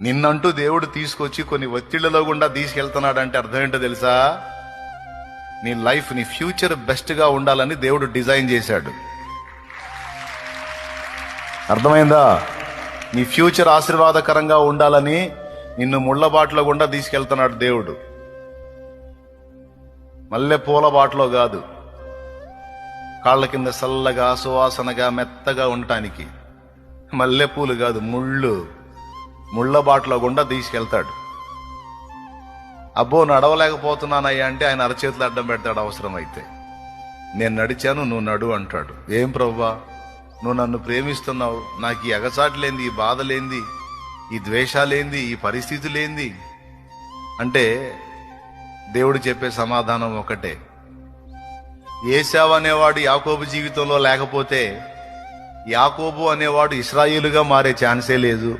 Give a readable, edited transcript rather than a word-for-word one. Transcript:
నిన్నంటూ దేవుడు తీసుకొచ్చి కొన్ని ఒత్తిళ్లలో గుండా తీసుకెళ్తున్నాడంటే అర్థం ఏంటో తెలుసా? నీ లైఫ్, నీ ఫ్యూచర్ బెస్ట్ గా ఉండాలని దేవుడు డిజైన్ చేశాడు. అర్థమైందా? నీ ఫ్యూచర్ ఆశీర్వాదకరంగా ఉండాలని నిన్ను ముళ్ళ బాటలో గుండా తీసుకెళ్తున్నాడు దేవుడు. మల్లె పూల బాటలో కాదు, కాళ్ళ కింద చల్లగా సువాసనగా మెత్తగా ఉండటానికి. మల్లెపూలు కాదు, ముళ్ళ బాటలో గుండా తీసుకెళ్తాడు. అబ్బో నడవలేకపోతున్నానయ్యా అంటే ఆయన అరచేతులు అడ్డం పెడతాడు. అవసరమైతే నేను నడిచాను, నువ్వు నడు అంటాడు. ఏం ప్రభువా, నువ్వు నన్ను ప్రేమిస్తున్నావు, నాకు ఈ ఎగచాట్లేంది, ఈ బాధలేంది, ఈ ద్వేషాలేంది, ఈ పరిస్థితులేంది అంటే దేవుడు చెప్పే సమాధానం ఒకటే. ఏశావు అనేవాడు యాకోబు జీవితంలో లేకపోతే యాకోబు అనేవాడు ఇశ్రాయేలుగా మారే ఛాన్సే లేదు.